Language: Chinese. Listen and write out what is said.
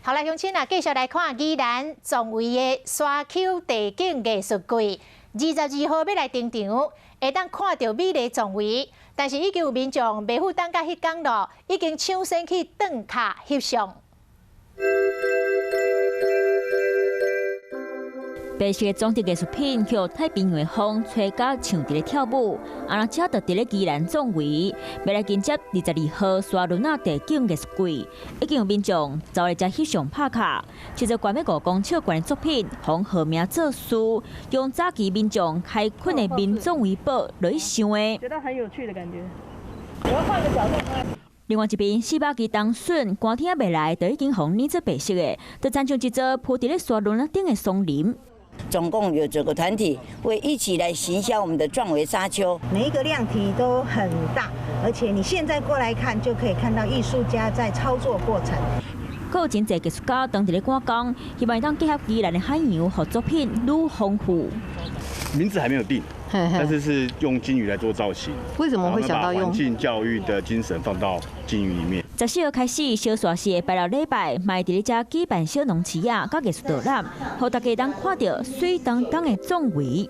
好来，乡亲啊，继续来看宜兰壮围的沙丘地景艺术季，22号要来登场，会当看到美丽壮围，但是已经有民众未赴等到迄天咯，已经抢先去登卡翕相。 白色的装置艺术品，向太平洋的风吹甲唱伫咧跳舞，阿车就伫咧宜兰壮围，要来迎接22号沙仑啊地景艺术季，已经有民众走来遮翕相拍卡，接着关美国公笑馆的作品，红号名作书，用早期民众开垦的民众为宝来想的，觉得很有趣的感觉。我要换个角度看。 另外一边，400支当笋寒天未来，就已经红染做白色的，就亲像一座铺伫咧沙仑啊顶的松林。 总共有9个团体会一起来行销我们的壮围沙丘。每一个量体都很大，而且你现在过来看，就可以看到艺术家在操作过程。还有真侪艺术家当伫咧赶工，希望当结合宜兰的海洋，和作品愈丰富。名字还没有定，但是是用金鱼来做造型。为什么会想到用环境教育的精神放到金鱼里面14号开始，小沙市的拜六礼拜，卖伫咧遮举办小农市啊，甲艺术导览，互大家当看到水当当的壮围。